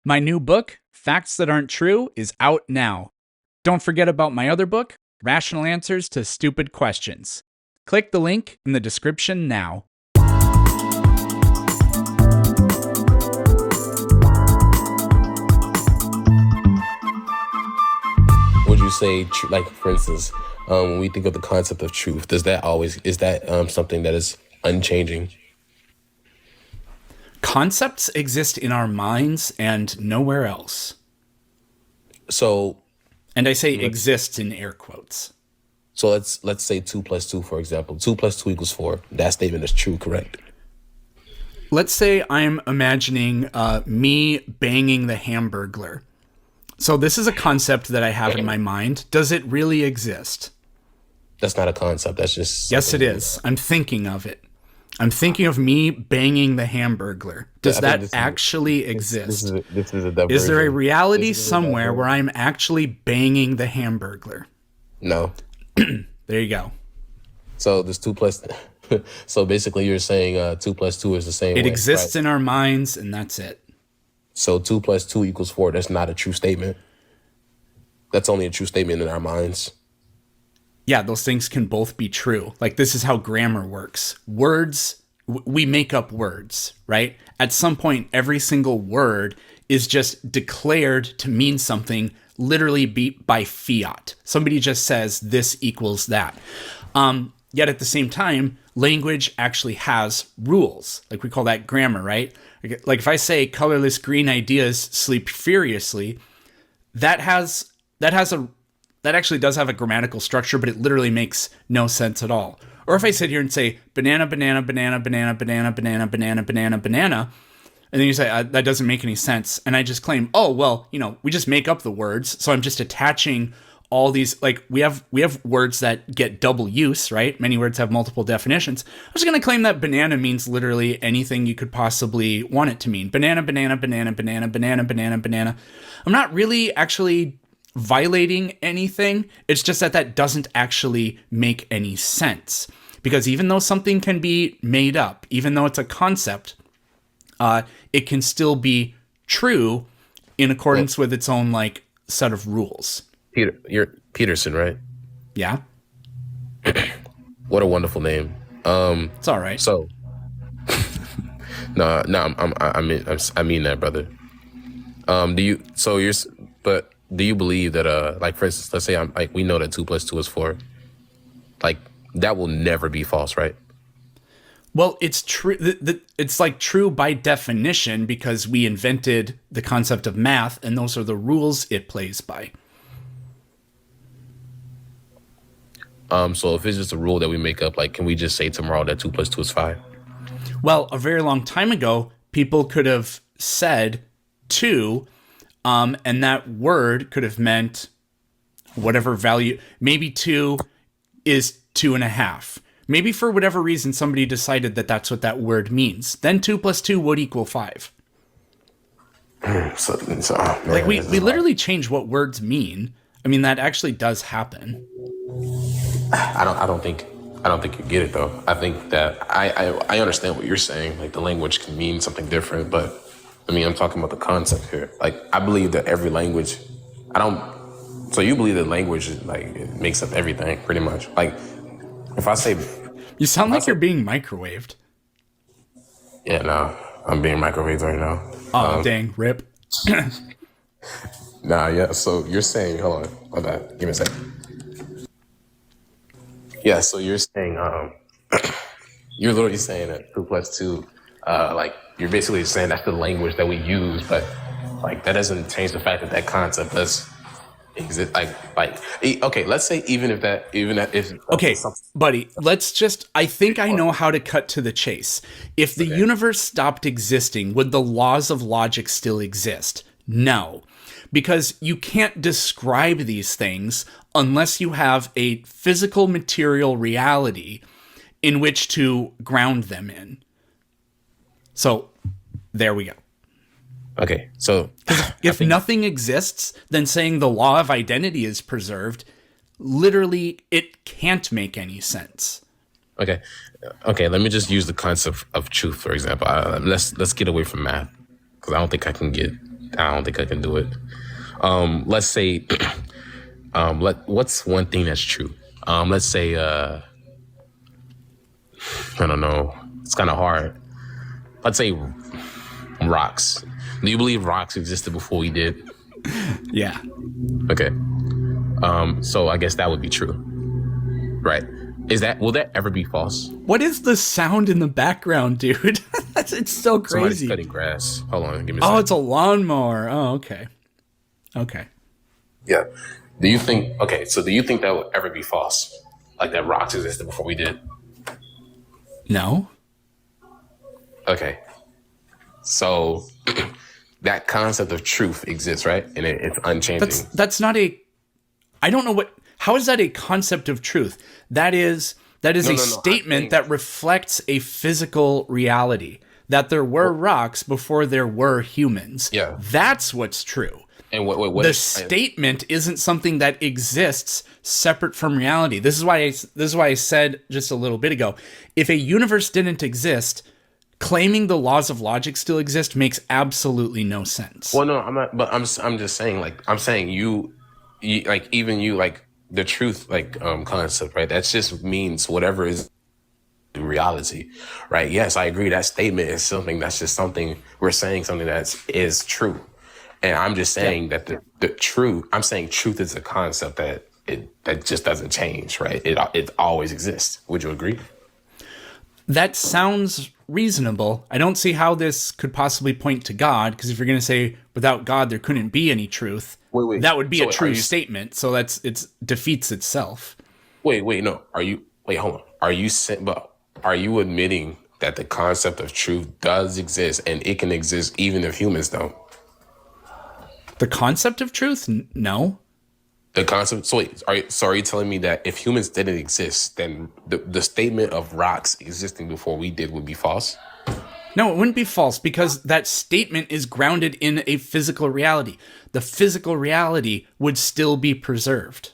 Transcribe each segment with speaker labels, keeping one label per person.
Speaker 1: My new book, Facts That Aren't True, is out now. Don't forget about my other book, Rational Answers to Stupid Questions. Click the link in the description now.
Speaker 2: Would you say, like, for instance, when we think of the concept of truth, is that something that is unchanging?
Speaker 1: Concepts exist in our minds and nowhere else.
Speaker 2: So,
Speaker 1: And I say exists in air quotes.
Speaker 2: so let's say 2 plus 2, for example. 2 plus 2 equals 4. That statement is true, correct?
Speaker 1: Let's say I'm imagining me banging the Hamburglar. So this is a concept that I have in my mind. Does it really exist?
Speaker 2: That's not a concept. That's just
Speaker 1: Yes, it is. I'm thinking of it. I'm thinking of me banging the Hamburglar. Does that actually exist?
Speaker 2: This is a diversion.
Speaker 1: Is there a reality somewhere where I'm actually banging the Hamburglar?
Speaker 2: No.
Speaker 1: There you go.
Speaker 2: So this 2 plus. So basically, you're saying 2 plus 2 is the same.
Speaker 1: It
Speaker 2: way,
Speaker 1: exists
Speaker 2: right?
Speaker 1: in our minds, and that's it.
Speaker 2: So 2 plus 2 equals 4. That's not a true statement. That's only a true statement in our minds.
Speaker 1: Yeah, those things can both be true. Like, this is how grammar works. Words, we make up words, right? At some point, every single word is just declared to mean something literally by fiat. Somebody just says this equals that. Yet at the same time, language actually has rules. Like, we call that grammar, right? Like, if I say colorless green ideas sleep furiously, that actually does have a grammatical structure, but it literally makes no sense at all. Or if I sit here and say banana, banana, banana, banana, banana, banana, banana, banana, banana, and then you say that doesn't make any sense, and I just claim, oh well, we just make up the words, so I'm just attaching all these, like, we have words that get double use, right? Many words have multiple definitions. I'm just going to claim that banana means literally anything you could possibly want it to mean. Banana, banana, banana, banana, banana, banana, banana. I'm not really actually violating anything. It's just that doesn't actually make any sense. Because even though something can be made up, even though it's a concept, it can still be true in accordance with its own, like, set of rules.
Speaker 2: You're Peterson, right?
Speaker 1: Yeah,
Speaker 2: What a wonderful name.
Speaker 1: it's all right.
Speaker 2: So, no, I mean that, brother. Do you believe that, like, for instance, let's say we know that 2 plus 2 is 4. Like, that will never be false, right?
Speaker 1: Well, it's true. It's like true by definition because we invented the concept of math, and those are the rules it plays by.
Speaker 2: So if it's just a rule that we make up, like, can we just say tomorrow that 2 plus 2 is 5?
Speaker 1: Well, a very long time ago, people could have said 2, and that word could have meant whatever value. Maybe 2 is 2.5. Maybe for whatever reason, somebody decided that that's what that word means. Then 2 plus 2 would equal 5.
Speaker 2: So, man,
Speaker 1: Like, we literally change what words mean. I mean, that actually does happen.
Speaker 2: I don't think you get it though. I think that I understand what you're saying. Like, the language can mean something different, but I mean, I'm talking about the concept here. Like, I believe that every language. So you believe that language, like, it makes up everything pretty much. Like, if I say,
Speaker 1: You sound like you're being microwaved.
Speaker 2: yeah, no, I'm being microwaved right now.
Speaker 1: Oh, dang, rip.
Speaker 2: Nah, yeah. So you're saying, hold on, give me a second. Yeah, so you're saying, you're literally saying that 2 plus 2, like, you're basically saying that's the language that we use, but, like, that doesn't change the fact that that concept does exist. Okay, let's say even if
Speaker 1: Okay, buddy, I think I know how to cut to the chase. If the universe stopped existing, would the laws of logic still exist? No. Because you can't describe these things unless you have a physical material reality in which to ground them in. So, there we go.
Speaker 2: Okay, so
Speaker 1: If nothing exists, then saying the law of identity is preserved, literally, it can't make any sense.
Speaker 2: okay, let me just use the concept of truth, for example. Let's get away from math, because I don't think I can get I don't think I can do it. Let's say, what's one thing that's true? Let's say, I don't know. It's kind of hard. Let's say rocks. Do you believe rocks existed before we did?
Speaker 1: Yeah.
Speaker 2: Okay. So I guess that would be true, right? Will that ever be false?
Speaker 1: What is the sound in the background, dude? It's so crazy.
Speaker 2: Somebody's cutting grass. Hold on, give me a
Speaker 1: Oh,
Speaker 2: second.
Speaker 1: it's a lawnmower. Oh, okay. Okay.
Speaker 2: Yeah. Do you think that will ever be false? Like that rocks existed before we did?
Speaker 1: No.
Speaker 2: Okay. So that concept of truth exists, right? And it's unchanging.
Speaker 1: That's not a, I don't know how is that a concept of truth? That is a statement that reflects a physical reality, that there were rocks before there were humans.
Speaker 2: Yeah.
Speaker 1: That's what's true.
Speaker 2: And what
Speaker 1: the statement isn't something that exists separate from reality. This is why I said just a little bit ago, if a universe didn't exist, claiming the laws of logic still exist makes absolutely no sense.
Speaker 2: Well, no, I'm not. But I'm just saying, like, I'm saying you like, even you, like, the truth, like, concept, right? That just means whatever is reality, right? Yes, I agree. That statement is something that's just something we're saying, something that is true. And I'm just saying that the truth. I'm saying truth is a concept that just doesn't change, right? It always exists. Would you agree?
Speaker 1: That sounds reasonable. I don't see how this could possibly point to God, because if you're going to say without God there couldn't be any truth, that would be a true statement. So it defeats itself.
Speaker 2: Wait, no. Hold on. Are you admitting that the concept of truth does exist and it can exist even if humans don't?
Speaker 1: The concept of truth? No.
Speaker 2: The concept. So wait, are you telling me that if humans didn't exist, then the statement of rocks existing before we did would be false?
Speaker 1: No, it wouldn't be false, because that statement is grounded in a physical reality. The physical reality would still be preserved.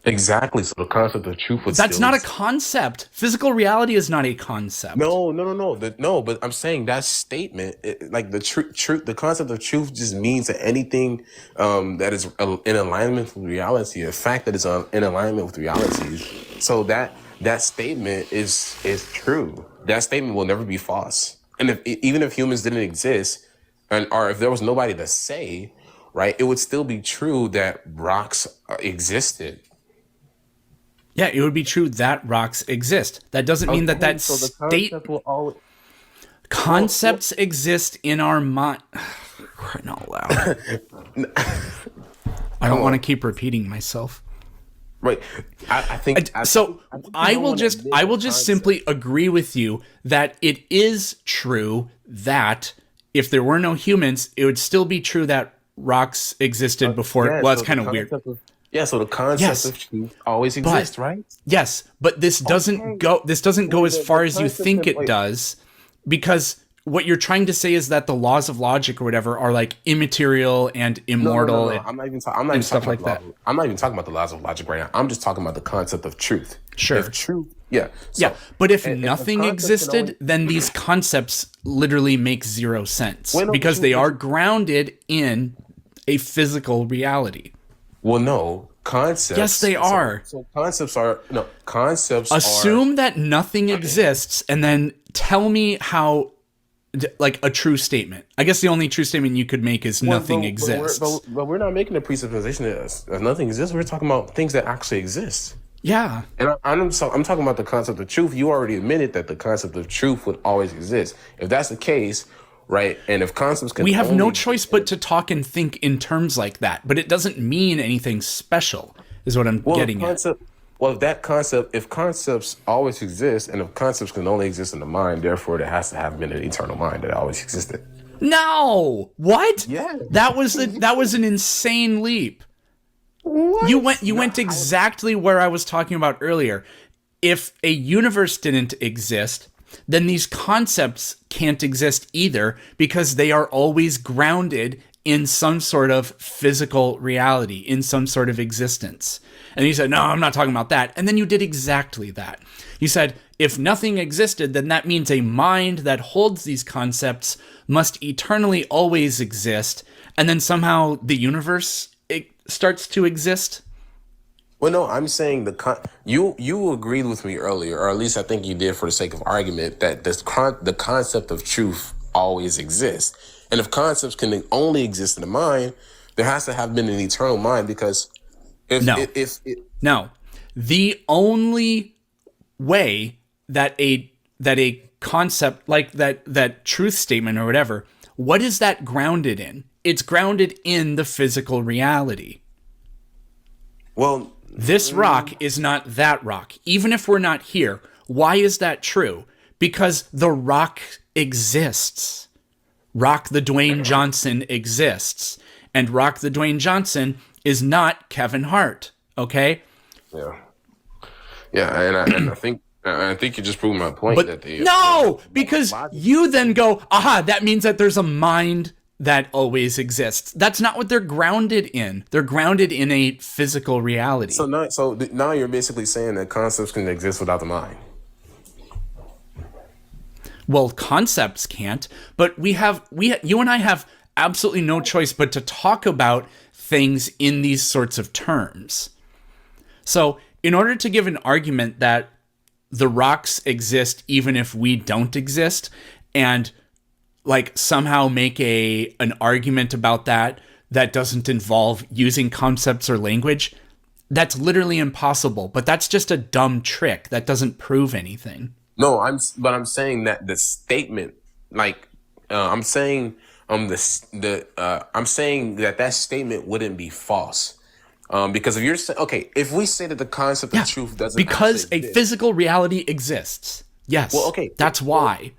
Speaker 2: Exactly. So the concept of truth would.
Speaker 1: That's not a concept. Physical reality is not a concept.
Speaker 2: No. No, but I'm saying that statement, like the truth, the concept of truth just means that anything that is in alignment with reality, a fact that is in alignment with reality. So that statement is true. That statement will never be false. And even if humans didn't exist, or if there was nobody to say, right, it would still be true that rocks existed.
Speaker 1: Yeah, it would be true that rocks exist. That doesn't mean that
Speaker 2: so the
Speaker 1: state
Speaker 2: concept will always.
Speaker 1: concepts exist in our mind. Crying out loud. I don't want to keep repeating myself.
Speaker 2: Right. I think
Speaker 1: I will just simply agree with you that it is true that if there were no humans, it would still be true that rocks existed before.
Speaker 2: Yeah,
Speaker 1: well, it's kind of weird.
Speaker 2: So the concept of truth always exists, right?
Speaker 1: Yes, but this doesn't go as far as you think it does, because what you're trying to say is that the laws of logic or whatever are like immaterial and immortal.
Speaker 2: No. I'm not even talking about the laws of logic right now. I'm just talking about the concept of truth.
Speaker 1: Sure.
Speaker 2: If truth, yeah.
Speaker 1: But if nothing existed, then these concepts literally make zero sense, because they are grounded in a physical reality.
Speaker 2: Well, no. Concepts.
Speaker 1: Yes, they are.
Speaker 2: So concepts are.
Speaker 1: Assume that nothing exists, and then tell me how, like, a true statement. I guess the only true statement you could make is nothing exists.
Speaker 2: But we're not making a presupposition that nothing exists. We're talking about things that actually exist.
Speaker 1: Yeah.
Speaker 2: And I'm talking about the concept of truth. You already admitted that the concept of truth would always exist. If that's the case, right, and if concepts can,
Speaker 1: we have no choice but to talk and think in terms like that. But it doesn't mean anything special, is what I'm getting at.
Speaker 2: Well, if concepts always exist, and if concepts can only exist in the mind, therefore there has to have been an eternal mind that always existed.
Speaker 1: No, what?
Speaker 2: Yeah,
Speaker 1: that was an insane leap. What? You went exactly where I was talking about earlier. If a universe didn't exist, then these concepts can't exist either, because they are always grounded in some sort of physical reality, in some sort of existence. And you said, no, I'm not talking about that. And then you did exactly that. You said, If nothing existed, then that means a mind that holds these concepts must eternally always exist, and then somehow the universe starts to exist.
Speaker 2: Well, no, I'm saying you agreed with me earlier, or at least I think you did for the sake of argument, that the concept of truth always exists. And if concepts can only exist in the mind, there has to have been an eternal mind, because
Speaker 1: No. The only way that a concept like that truth statement or whatever, what is that grounded in? It's grounded in the physical reality.
Speaker 2: Well,
Speaker 1: this rock is not that rock. Even if we're not here, why is that true? Because the rock exists. Rock the Dwayne Johnson exists. And Rock the Dwayne Johnson is not Kevin Hart. Okay?
Speaker 2: Yeah. Yeah, and I think you just proved my point.
Speaker 1: But because you then go, aha, that means that there's a mind that always exists. That's not what they're grounded in. They're grounded in a physical reality.
Speaker 2: So now you're basically saying that concepts can exist without the mind.
Speaker 1: Well, concepts can't, but you and I have absolutely no choice but to talk about things in these sorts of terms. So, in order to give an argument that the rocks exist even if we don't exist, and like somehow make an argument about that doesn't involve using concepts or language, that's literally impossible. But that's just a dumb trick. That doesn't prove anything.
Speaker 2: No, I'm saying that the statement, I'm saying that statement wouldn't be false. Because if you're if we say that the concept of truth doesn't
Speaker 1: because a
Speaker 2: exist,
Speaker 1: physical reality exists. Yes.
Speaker 2: Well, okay.
Speaker 1: That's why.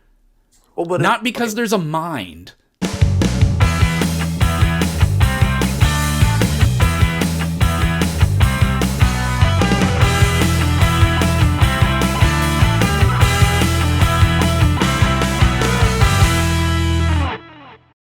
Speaker 2: But
Speaker 1: not because there's a mind.